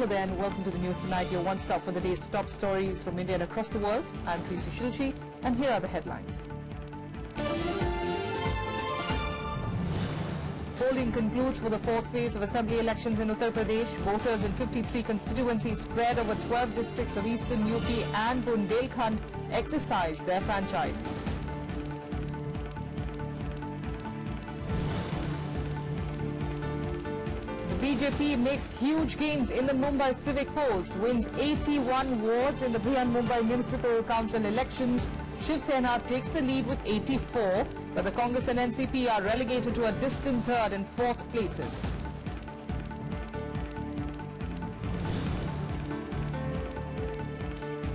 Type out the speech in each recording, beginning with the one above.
Hello there and welcome to the news tonight, your one stop for the day's top stories from India and across the world. I'm Tracy Shilchi and here are the headlines. Polling concludes for the fourth phase of assembly elections in Uttar Pradesh. Voters in 53 constituencies spread over 12 districts of eastern UP and Bundelkhand exercise their franchise. BJP makes huge gains in the Mumbai civic polls, wins 81 wards in the Mumbai Municipal Council elections. Shiv Sena takes the lead with 84, but the Congress and NCP are relegated to a distant third and fourth places.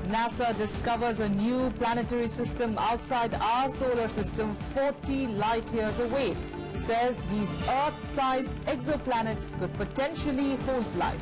NASA discovers a new planetary system outside our solar system 40 light years away. Says these Earth-sized exoplanets could potentially hold life.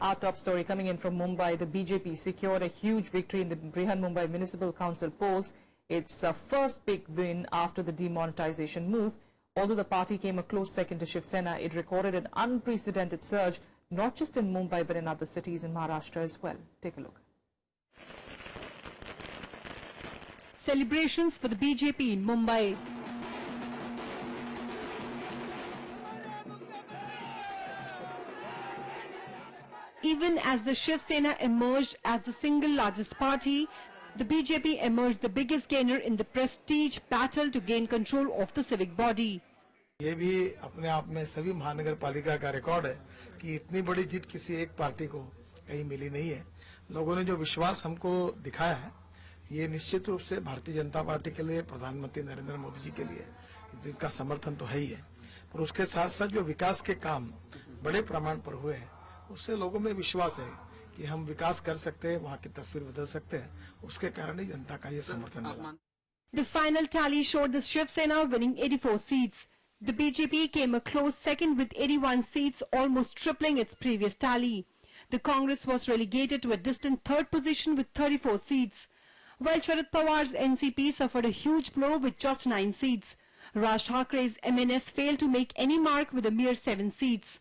Our top story coming in from Mumbai, the BJP secured a huge victory in the Mumbai Municipal Council polls. It's a first big win after the demonetization move. Although the party came a close second to Shiv Sena, it recorded an unprecedented surge, not just in Mumbai but in other cities in Maharashtra as well. Take a look. Celebrations for the BJP in Mumbai. Even as the Shiv Sena emerged as the single largest party, the BJP emerged the biggest gainer in the prestige battle to gain control of the civic body. ये भी अपने आप में सभी महानगर पालिका का record है कि इतनी बड़ी जीत किसी एक पार्टी को कहीं मिली नहीं है। लोगों ने जो विश्वास हमको दिखाया है, ये निश्चित रूप से भारतीय जनता पार्टी के लिए, प्रधानमंत्री नरेंद्र मोदी जी के लिए जिनका समर्थन तो है ही है, पर उसके साथ साथ जो विकास के काम बड़े प्रमाण पर हुए हैं, उससे लोगों में विश्वास है कि हम विकास कर सकते हैं, वहाँ की तस्वीर बदल सकते हैं, उसके कारण ही जनता का ये समर्थन मिला। The final tally showed the Shiv Sena winning 84 seats. The BJP came a close second with 81 seats, almost tripling its previous tally. The Congress was relegated to a distant third position with 34 seats, while Sharad Pawar's NCP suffered a huge blow with just 9 seats. Raj Thakre's MNS failed to make any mark with a mere 7 seats.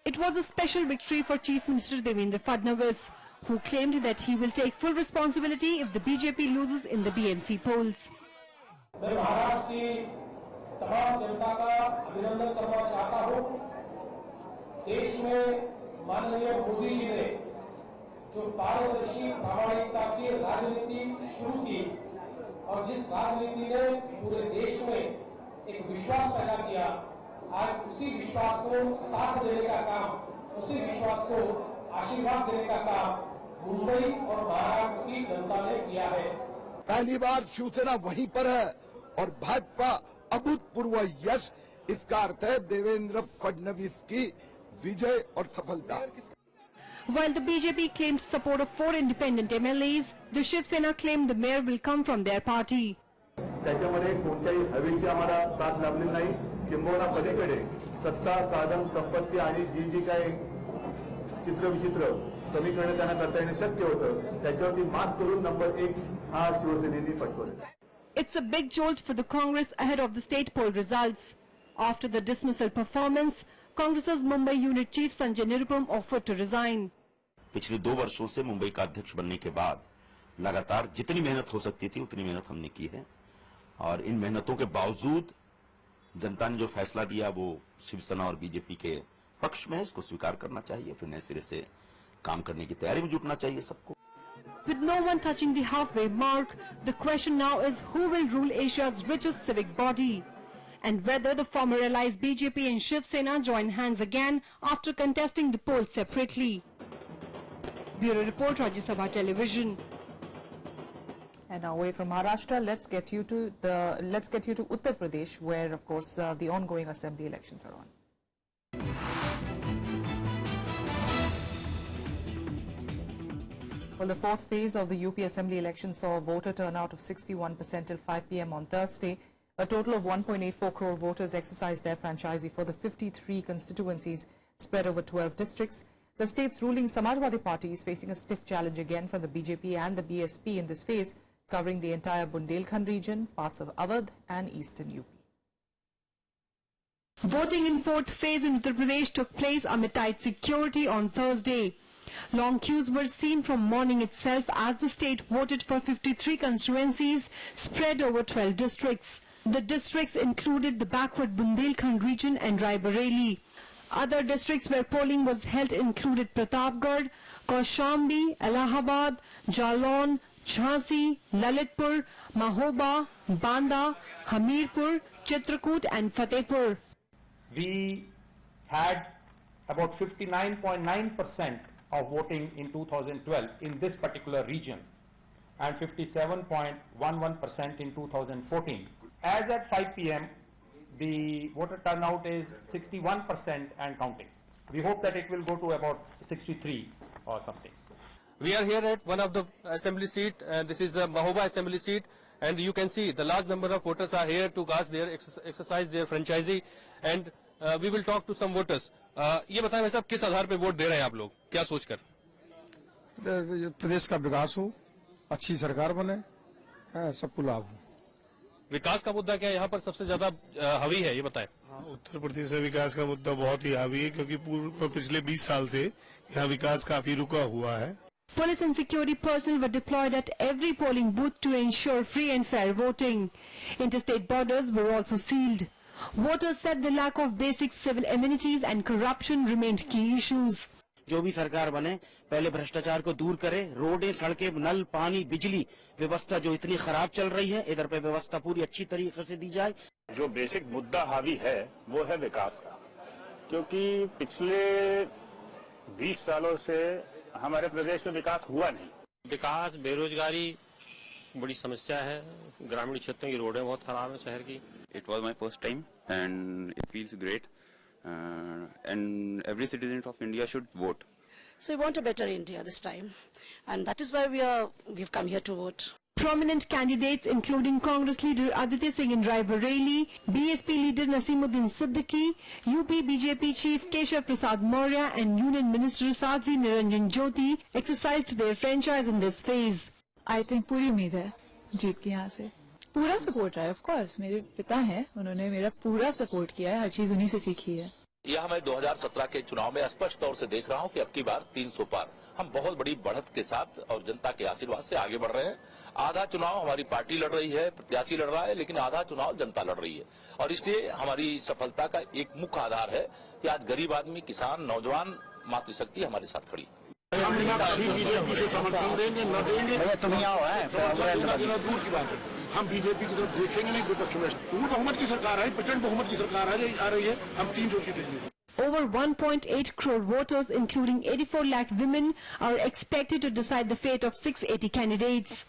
It was a special victory for Chief Minister Devendra Fadnavis, who claimed that he will take full responsibility if the BJP loses in the BMC polls. मैं महाराष्ट्र की तमाम जनता का अभिनंदन करना चाहता हूं। देश में माननीय मोदी जी ने जो पारदर्शी प्रामाणिकता की राजनीति शुरू की और जिस राजनीति ने पूरे देश में एक विश्वास पैदा किया, आज उसी विश्वास को साथ देने का काम, उसी विश्वास को आशीर्वाद देने का काम मुंबई और महाराष्ट्र की जनता ने किया है। पहली बार शिवसेना वहीं पर है और भाजपा अभूतपूर्व यश, इसका अर्थ है देवेंद्र फडणवीस की विजय और सफलता। While the BJP claimed support of 4 independent MLAs, the Shiv Sena claimed the mayor will come from their party. त्याच्यामध्ये कोणत्याही हवेची आम्हाला साथ लाभलेली नाही, किंबहुना पलीकडे सत्ता, साधन, संपत्ती आणि जी काही चित्रविचित्र समीकरण त्यांना करता येणे शक्य होतं, त्याच्यावरती मात करून नंबर 1 हा शिवसेनेने पटकवला. It's a big jolt for the Congress ahead of the state poll results. After the dismissal performance, Congress's Mumbai unit chief Sanjay Nirupam offered to resign. पिछले 2 वर्षों से मुंबई का अध्यक्ष बनने के बाद लगातार जितनी मेहनत हो सकती थी उतनी मेहनत हमने की है और इन मेहनतों के बावजूद जनता ने जो फैसला दिया वो शिवसेना और बीजेपी के पक्ष में है। इसको स्वीकार करना चाहिए, फिर नए सिरे से काम करने की तैयारी में जुटना चाहिए सबको। With no one touching the halfway mark, the question now is who will rule Asia's richest civic body and whether the former allies BJP and Shiv Sena join hands again after contesting the polls separately. Bureau Report, Rajya Sabha Television. And now away from Maharashtra, let's get you to Uttar Pradesh, where of course the ongoing assembly elections are on. Well, the fourth phase of the UP Assembly election saw a voter turnout of 61% till 5 p.m. on Thursday. A total of 1.84 crore voters exercised their franchise for the 53 constituencies spread over 12 districts. The state's ruling Samajwadi Party is facing a stiff challenge again from the BJP and the BSP in this phase, covering the entire Bundelkhand region, parts of Awadh and eastern UP. Voting in fourth phase in Uttar Pradesh took place amid tight security on Thursday. Long queues were seen from morning itself as the state voted for 53 constituencies spread over 12 districts. The districts included the backward Bundelkhand region and Raebareli. Other districts where polling was held included Pratapgarh, Kaushambi, Allahabad, Jalon, Jhansi, Lalitpur, Mahoba, Banda, Hamirpur, Chitrakoot and Fatehpur. We had about 59.9% of voting in 2012 in this particular region and 57.11% in 2014. As at 5 p.m., the voter turnout is 61% and counting. We hope that it will go to about 63 or something. We are here at one of the assembly seat, and this is the Mahoba assembly seat, and you can see the large number of voters are here to cast their exercise their franchisee, and we will talk to some voters. ये बताएं भाई साहब किस आधार पे vote दे रहे हैं आप लोग, क्या सोचकर? प्रदेश का विकास हो, अच्छी सरकार बने, सबको लाभ हो। विकास का मुद्दा क्या यहाँ पर सबसे ज्यादा हावी है, ये बताएं। उत्तर प्रदेश में विकास का मुद्दा बहुत ही हावी है क्योंकि पिछले 20 साल से यहाँ विकास काफी रुका हुआ है। Police and security personnel were deployed at every polling booth to ensure free and fair voting. Interstate borders were also sealed. Voters said the lack of basic civil amenities and corruption remained key issues. जो भी सरकार बने पहले भ्रष्टाचार को दूर करे, रोडें, सड़कें, नल, पानी, बिजली व्यवस्था जो इतनी खराब चल रही है, इधर पे व्यवस्था पूरी अच्छी तरीके से दी जाए। जो बेसिक मुद्दा हावी है वो है विकास का, क्योंकि पिछले 20 सालों से हमारे प्रदेश में विकास हुआ नहीं। विकास, बेरोजगारी बड़ी समस्या है, ग्रामीण क्षेत्रों की रोडें बहुत खराब है शहर की। It was my first time and it feels great, and every citizen of India should vote. So we want a better India this time, and that is why we've come here to vote. Prominent candidates including Congress leader Aditya Singh in Raebareli, BSP leader Naseemuddin Siddiqui, UP BJP chief Keshav Prasad Maurya and Union Minister Sadhvi Niranjan Jyoti exercised their franchise in this phase. I think पूरी उम्मीद है जीत की यहाँ से। पूरा support है, of course मेरे पिता हैं, उन्होंने मेरा पूरा सपोर्ट किया है, हर चीज उन्हीं से सीखी है। यह मैं 2017 के चुनाव में स्पष्ट तौर से देख रहा हूं कि अब की बार 300 पार हम बहुत बड़ी बढ़त के साथ और जनता के आशीर्वाद से आगे बढ़ रहे हैं। आधा चुनाव हमारी पार्टी लड़ रही है, प्रत्याशी लड़ रहा है, लेकिन आधा चुनाव जनता लड़ रही है और इसलिए हमारी सफलता का एक मुख्य आधार है कि आज गरीब आदमी, किसान, नौजवान, मातृशक्ति हमारे साथ खड़ी। हम बीजेपी से समर्थन देंगे न देंगे दूर की बात है। हम बीजेपी की तरफ देखेंगे नहीं, विपक्ष में पूर्ण बहुमत की सरकार है, प्रचंड बहुमत की सरकार आ रही है, हम 300 सीटें जीतेंगे। Over 1.8 crore voters, including 84 lakh women, are expected to decide the fate of 680 candidates.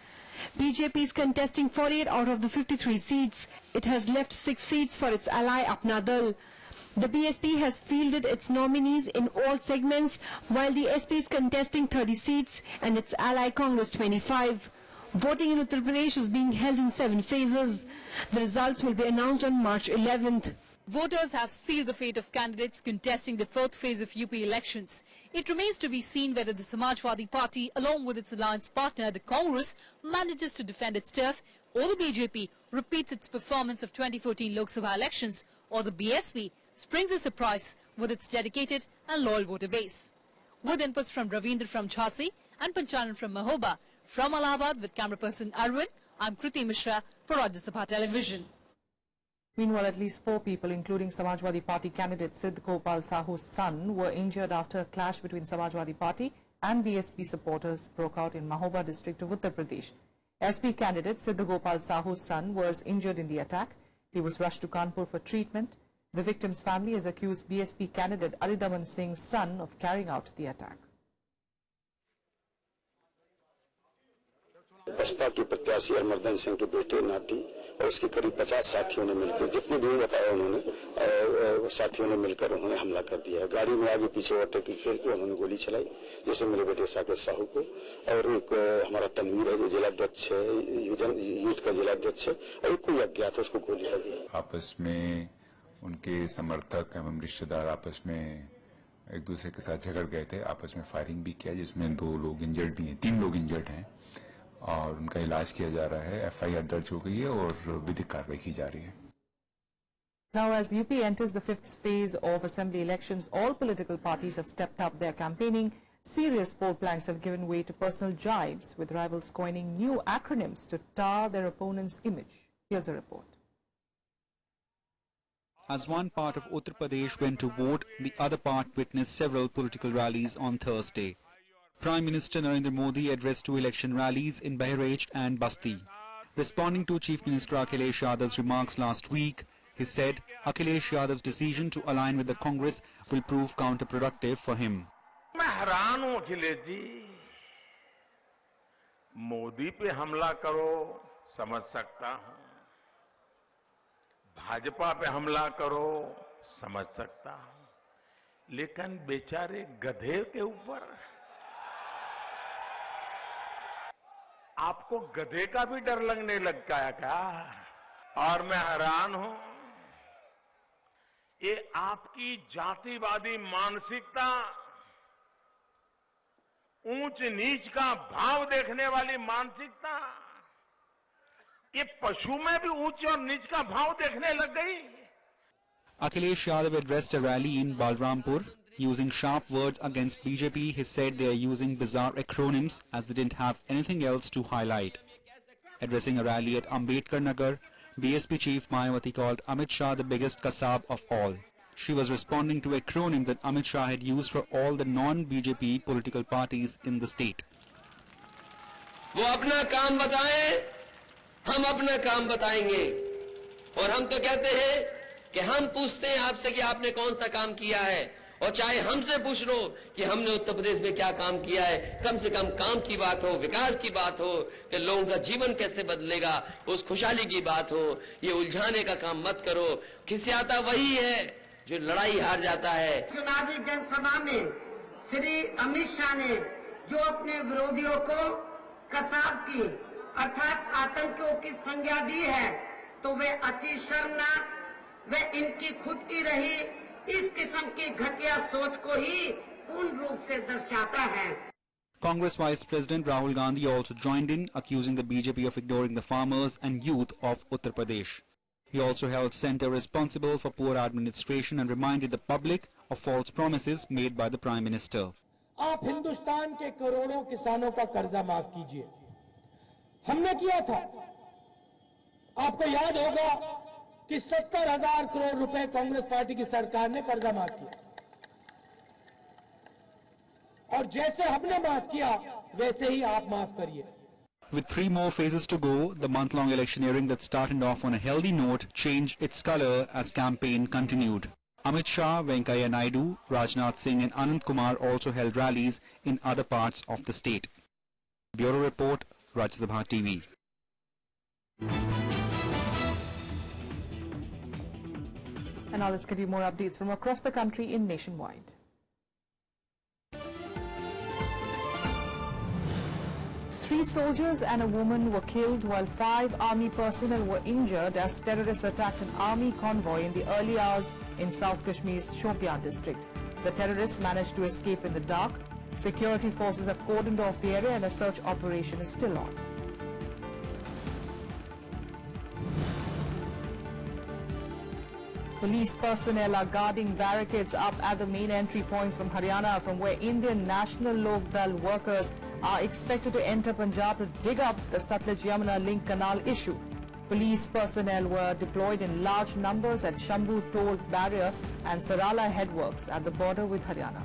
BJP is contesting 48 out of the 53 seats. It has left 6 seats for its ally Apna Dal. The BSP has fielded its nominees in all segments, while the SP is contesting 30 seats and its ally Congress 25. Voting in Uttar Pradesh is being held in 7 phases. The results will be announced on March 11th. Voters have sealed the fate of candidates contesting the fourth phase of UP elections. It remains to be seen whether the Samajwadi Party, along with its alliance partner, the Congress, manages to defend its turf, or the BJP repeats its performance of 2014 Lok Sabha elections, or the BSP springs a surprise with its dedicated and loyal voter base. With inputs from Ravindra from Jhansi and Panchanan from Mahoba, from Allahabad with camera person Arvind, I'm Kriti Mishra for Rajya Sabha Television. Meanwhile, at least 4 people, including Samajwadi Party candidate Siddh Gopal Sahu's son, were injured after a clash between Samajwadi Party and BSP supporters broke out in Mahoba district of Uttar Pradesh. SP candidate Siddh Gopal Sahu's son was injured in the attack. He was rushed to Kanpur for treatment. The victim's family has accused BSP candidate Aridaman Singh's son of carrying out the attack. Baspa की प्रत्याशी हरमर्दन सिंह के बेटे नाती और उसके करीब 50 साथियों ने मिलकर, जितने भी बताया उन्होंने, साथियों ने मिलकर उन्होंने हमला कर दिया। गाड़ी में आगे पीछे ओवरटेकिंग घेर के उन्होंने गोली चलाई, जैसे मेरे बेटे साकेत साहू को, और एक हमारा तनवीर है जो जिलाध्यक्ष है, यूथ का जिलाध्यक्ष है, और एक कोई अज्ञात उसको गोली लगी। आपस में उनके समर्थक एवं रिश्तेदार आपस में एक दूसरे के साथ झगड़ गए थे, आपस में फायरिंग भी किया जिसमें 2 लोग इंजर्ड भी हैं, 3 लोग इंजर्ड हैं और उनका इलाज किया जा रहा है। FIR दर्ज हो गई है और विधिक कार्रवाई की जा रही है। Now, as UP enters the 5th phase of assembly elections, all political parties have stepped up their campaigning. Serious poll planks have given way to personal jibes, with rivals coining new acronyms to tar their opponent's image. Here's a report. As one part of Uttar Pradesh went to vote, the other part witnessed several political rallies on Thursday. Prime Minister Narendra Modi addressed 2 election rallies in Bahraich and Basti. Responding to Chief Minister Akhilesh Yadav's remarks last week, he said Akhilesh Yadav's decision to align with the Congress will prove counterproductive for him. मैं हैरान हूं अखिलेश जी, मोदी पे हमला करो समझ सकता हूं, भाजपा पे हमला करो समझ सकता हूं, लेकिन बेचारे गधे के ऊपर आपको गधे का भी डर लगने लगता है क्या? और मैं हैरान हूं, ये आपकी जातिवादी मानसिकता, ऊंच नीच का भाव देखने वाली मानसिकता, ये पशु में भी ऊंच और नीच का भाव देखने लग गई। Akhilesh Yadav addressed a rally in Balrampur. Using sharp words against BJP, he said they are using bizarre acronyms as they didn't have anything else to highlight. Addressing a rally at Ambedkar Nagar, BSP chief Mayawati called Amit Shah the biggest kasab of all. She was responding to an acronym that Amit Shah had used for all the non-BJP political parties in the state. वो अपना काम बताएं, हम अपना काम बताएंगे, और हम तो कहते हैं कि हम पूछते हैं आपसे कि आपने कौन सा काम किया है, और चाहे हमसे पूछ लो कि हमने उत्तर प्रदेश में क्या काम किया है, कम से कम काम की बात हो, विकास की बात हो, कि लोगों का जीवन कैसे बदलेगा, उस खुशहाली की बात हो। ये उलझाने का काम मत करो। खिसियाता वही है जो लड़ाई हार जाता है। चुनावी जनसभा में श्री अमित शाह ने जो अपने विरोधियों को कसाब की अर्थात आतंकियों की संज्ञा दी है, तो वे अति शर्मनाक, वे इनकी खुद की रही इस किस्म की घटिया सोच को ही पूर्ण रूप से दर्शाता है। Congress Vice President Rahul Gandhi also joined in, accusing the BJP of ignoring the farmers and youth of Uttar Pradesh. He also held centre responsible for poor administration and reminded the public of false promises made by the Prime Minister. आप हिंदुस्तान के करोड़ों किसानों का कर्जा माफ कीजिए, हमने किया था। आपको याद होगा कि 70,000 करोड़ रुपए कांग्रेस पार्टी की सरकार ने कर्जा माफ किया, और जैसे हमने माफ किया वैसे ही आप माफ करिए। With 3 more phases to go, the month-long electioneering that started off on a healthy note changed its color as campaign continued. Amit Shah, Venkaiah Naidu, Rajnath Singh and Anand Kumar also held rallies in other parts of the state. Bureau Report, Rajya Sabha TV. And now let's give you more updates from across the country in Nationwide. Three soldiers and a woman were killed while 5 army personnel were injured as terrorists attacked an army convoy in the early hours in South Kashmir's Shopian district. The terrorists managed to escape in the dark. Security forces have cordoned off the area and a search operation is still on. Police personnel are guarding barricades up at the main entry points from Haryana, from where Indian National Lok Dal workers are expected to enter Punjab to dig up the Satluj-Yamuna link canal issue. Police personnel were deployed in large numbers at Shambhu Toll Barrier and Sarala headworks at the border with Haryana.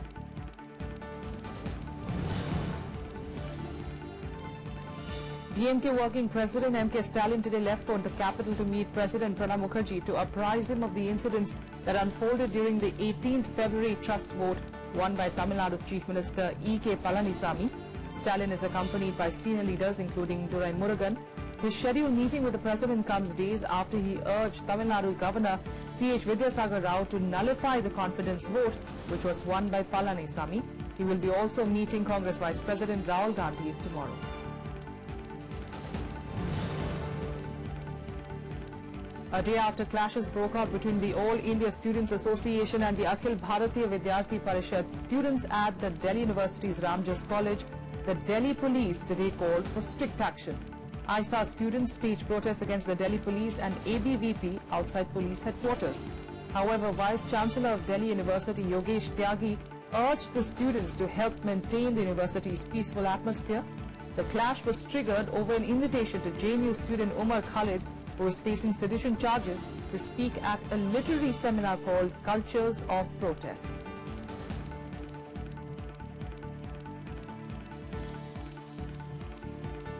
DMK working President M.K. Stalin today left for the capital to meet President Pranab Mukherjee to apprise him of the incidents that unfolded during the 18th February trust vote won by Tamil Nadu Chief Minister E.K. Palanisamy. Stalin is accompanied by senior leaders including Durai Murugan. His scheduled meeting with the President comes days after he urged Tamil Nadu Governor C.H. Vidyasagar Rao to nullify the confidence vote which was won by Palanisamy. He will be also meeting Congress Vice President Rahul Gandhi tomorrow. A day after clashes broke out between the All India Students Association and the Akhil Bharatiya Vidyarthi Parishad students at the Delhi University's Ramjas College, the Delhi police today called for strict action. ISA students staged protests against the Delhi police and ABVP outside police headquarters. However, Vice Chancellor of Delhi University Yogesh Tyagi urged the students to help maintain the university's peaceful atmosphere. The clash was triggered over an invitation to JNU student Umar Khalid, who is facing sedition charges, to speak at a literary seminar called Cultures of Protest.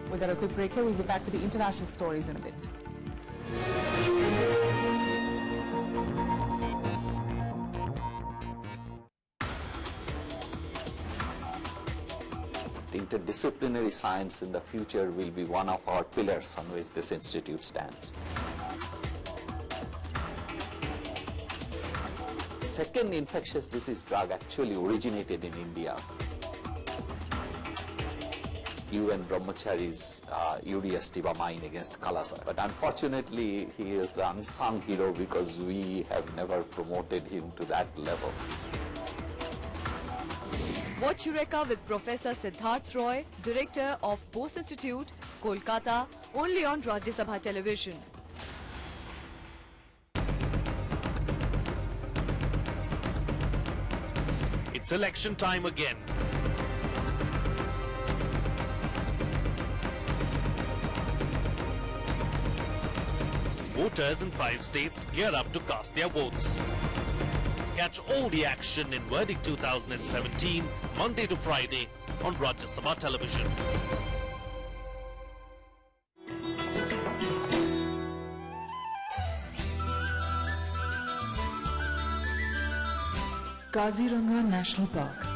We've got a quick break here. We'll be back with the international stories in a bit. Interdisciplinary science in the future will be one of our pillars on which this institute stands. Second infectious disease drug actually originated in India. UN Brahmachari's ureastibamine against Kalasa. But unfortunately, he is the unsung hero because we have never promoted him to that level. Watch Eureka with Professor Siddharth Roy, Director of Bose Institute, Kolkata, only on Rajya Sabha television. It's election time again. Voters in 5 states gear up to cast their votes. Catch all the action in Verdict 2017, Monday to Friday on Rajya Sabha television. Kaziranga National Park,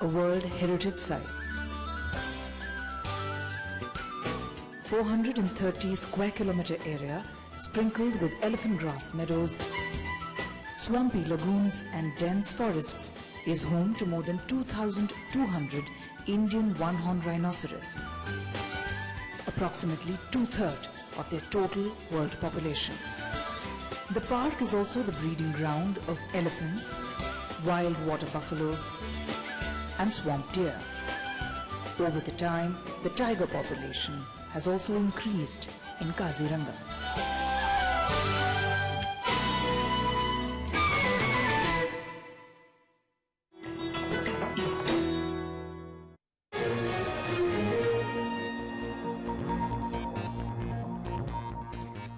a World Heritage Site. 430 square kilometer area sprinkled with elephant grass meadows, swampy lagoons and dense forests, is home to more than 2,200 Indian one-horned rhinoceros, approximately 2/3 of their total world population. The park is also the breeding ground of elephants, wild water buffaloes and swamp deer. Over the time, the tiger population has also increased in Kaziranga.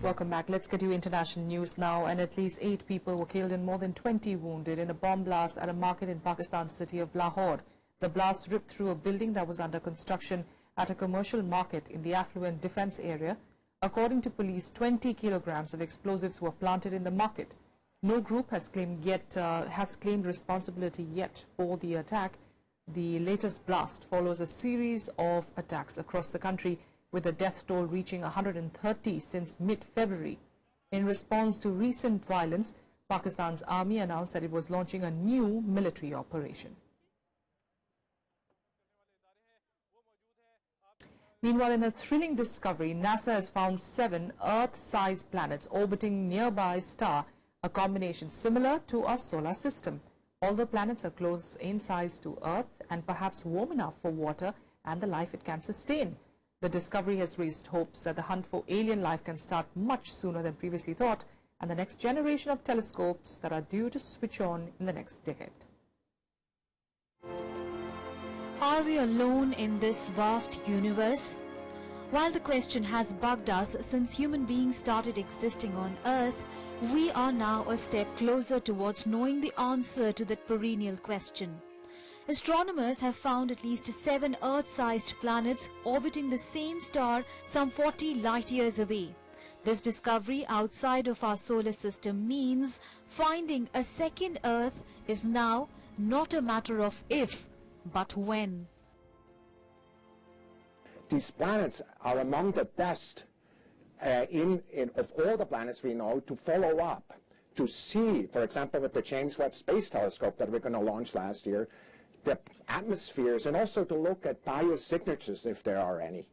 Welcome back. Let's get you international news now. And at least 8 people were killed and more than 20 wounded in a bomb blast at a market in Pakistan's city of Lahore. The blast ripped through a building that was under construction at a commercial market in the affluent defense area. According to police, 20 kilograms of explosives were planted in the market. No group has claimed responsibility yet for the attack. The latest blast follows a series of attacks across the country, with the death toll reaching 130 since mid-February. In response to recent violence, Pakistan's army announced that it was launching a new military operation. Meanwhile, in a thrilling discovery, NASA has found 7 Earth-sized planets orbiting nearby star, a combination similar to our solar system. All the planets are close in size to Earth and perhaps warm enough for water and the life it can sustain. The discovery has raised hopes that the hunt for alien life can start much sooner than previously thought, and the next generation of telescopes that are due to switch on in the next decade. Are we alone in this vast universe? While the question has bugged us since human beings started existing on Earth, we are now a step closer towards knowing the answer to that perennial question. Astronomers have found at least 7 Earth-sized planets orbiting the same star some 40 light-years away. This discovery outside of our solar system means finding a second Earth is now not a matter of if, but when. These planets are among the best of all the planets we know to follow up, to see, for example, with the James Webb Space Telescope that we're going to launch last year, the atmospheres, and also to look at biosignatures if there are any.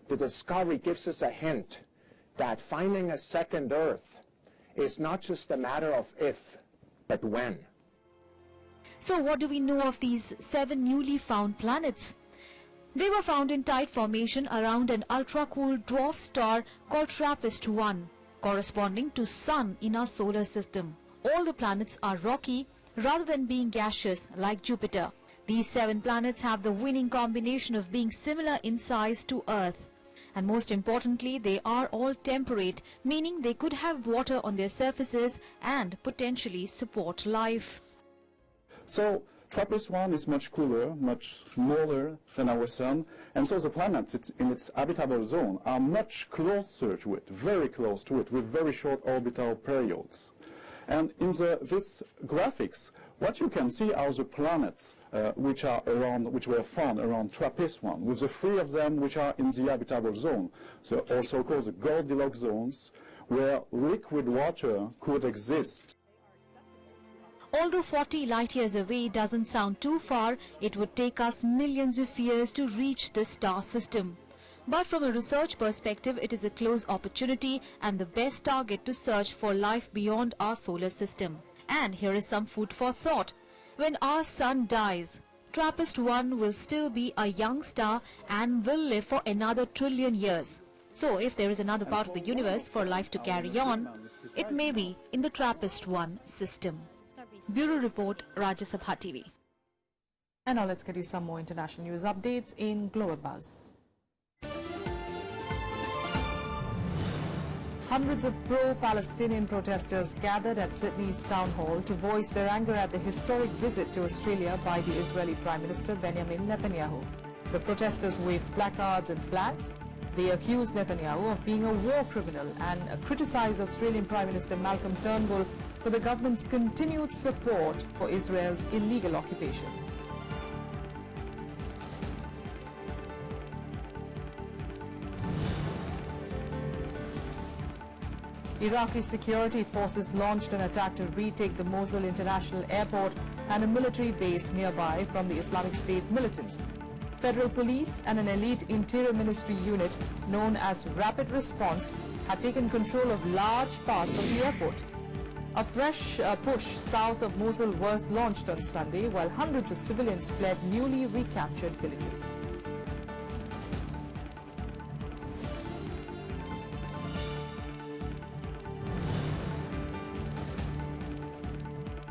The discovery gives us a hint that finding a second Earth is not just a matter of if, but when. So what do we know of these 7 newly found planets? They were found in tight formation around an ultra-cool dwarf star called TRAPPIST-1, corresponding to Sun in our solar system. All the planets are rocky rather than being gaseous like Jupiter. These 7 planets have the winning combination of being similar in size to Earth. And most importantly, they are all temperate, meaning they could have water on their surfaces and potentially support life. So TRAPPIST-1 is much cooler, much smaller than our Sun, and so the planets in its habitable zone are much closer to it, very close to it, with very short orbital periods. And in this graphics, what you can see are the planets which were found around TRAPPIST-1, with the 3 of them which are in the habitable zone, so also called the Goldilocks zones, where liquid water could exist. Although 40 light years away doesn't sound too far, it would take us millions of years to reach this star system. But from a research perspective, it is a close opportunity and the best target to search for life beyond our solar system. And here is some food for thought. When our Sun dies, TRAPPIST-1 will still be a young star and will live for another 1 trillion years. So if there is another part of the universe for life to carry on, it may be in the TRAPPIST-1 system. Bureau Report, Rajya Sabha TV. And now let's get you some more international news updates in Global Buzz. Hundreds of pro-Palestinian protesters gathered at Sydney's Town Hall to voice their anger at the historic visit to Australia by the Israeli Prime Minister Benjamin Netanyahu. The protesters waved placards and flags. They accused Netanyahu of being a war criminal and criticized Australian Prime Minister Malcolm Turnbull for the government's continued support for Israel's illegal occupation. Iraqi security forces launched an attack to retake the Mosul International Airport and a military base nearby from the Islamic State militants. Federal police and an elite interior ministry unit known as Rapid Response had taken control of large parts of the airport. A fresh push south of Mosul was launched on Sunday while hundreds of civilians fled newly recaptured villages.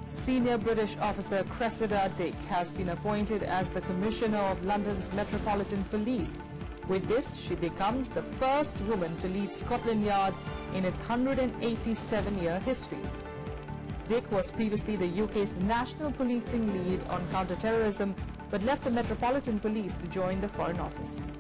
Senior British officer Cressida Dick has been appointed as the Commissioner of London's Metropolitan Police. With this, she becomes the first woman to lead Scotland Yard in its 187-year history. Dick was previously the UK's national policing lead on counter-terrorism, but left the Metropolitan Police to join the Foreign Office.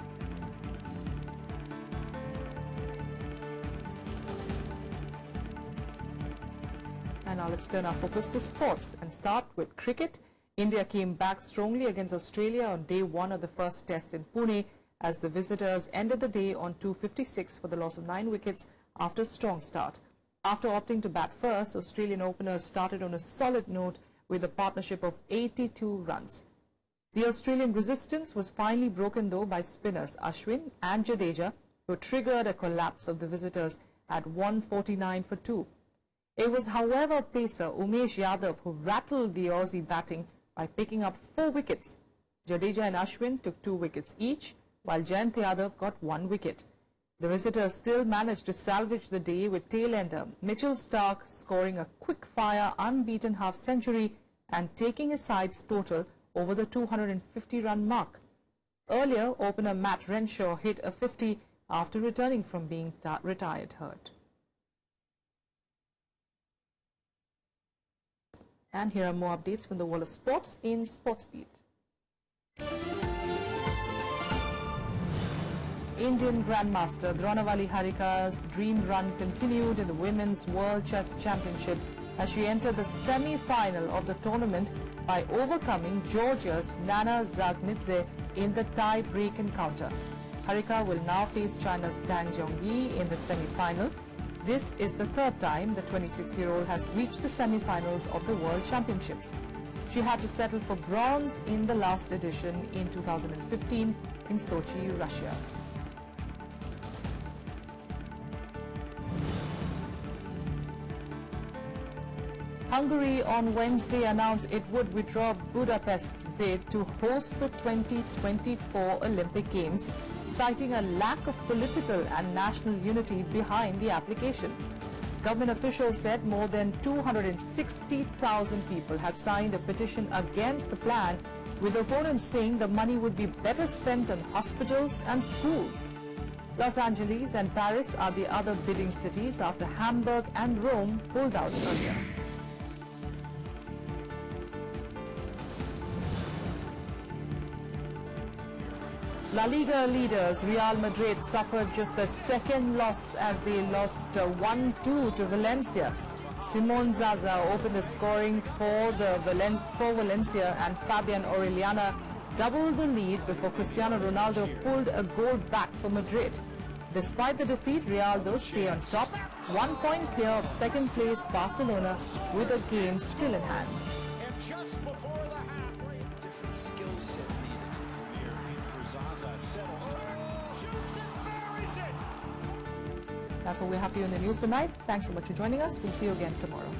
And now let's turn our focus to sports and start with cricket. India came back strongly against Australia on day 1 of the first test in Pune as the visitors ended the day on 256 for the loss of 9 wickets after a strong start. After opting to bat first, Australian openers started on a solid note with a partnership of 82 runs. The Australian resistance was finally broken though by spinners Ashwin and Jadeja, who triggered a collapse of the visitors at 149 for 2. It was, however, pacer Umesh Yadav who rattled the Aussie batting by picking up 4 wickets. Jadeja and Ashwin took 2 wickets each, while Jayant Yadav got 1 wicket. The visitors still managed to salvage the day with tail-ender Mitchell Starc scoring a quick-fire unbeaten half-century and taking his side's total over the 250-run mark. Earlier, opener Matt Renshaw hit a 50 after returning from being retired hurt. And here are more updates from the world of sports in SportsBeat. Indian Grandmaster Dronavali Harika's dream run continued in the Women's World Chess Championship as she entered the semi-final of the tournament by overcoming Georgia's Nana Zagnidze in the tie-break encounter. Harika will now face China's Dang Zhongyi in the semi-final. This is the 3rd time the 26-year-old has reached the semi-finals of the World Championships. She had to settle for bronze in the last edition in 2015 in Sochi, Russia. Hungary on Wednesday announced it would withdraw Budapest's bid to host the 2024 Olympic Games, citing a lack of political and national unity behind the application. Government officials said more than 260,000 people had signed a petition against the plan, with opponents saying the money would be better spent on hospitals and schools. Los Angeles and Paris are the other bidding cities after Hamburg and Rome pulled out earlier. La Liga leaders Real Madrid suffered just the second loss as they lost 1-2 to Valencia. Simon Zaza opened the scoring for Valencia, and Fabian Orellana doubled the lead before Cristiano Ronaldo pulled a goal back for Madrid. Despite the defeat, Real though stay on top, 1 point clear of second place Barcelona with a game still in hand. And just before the halfway, different skill set needed here. Zaza settles. Shoots and buries it. That's all we have for you in the news tonight. Thanks so much for joining us. We'll see you again tomorrow.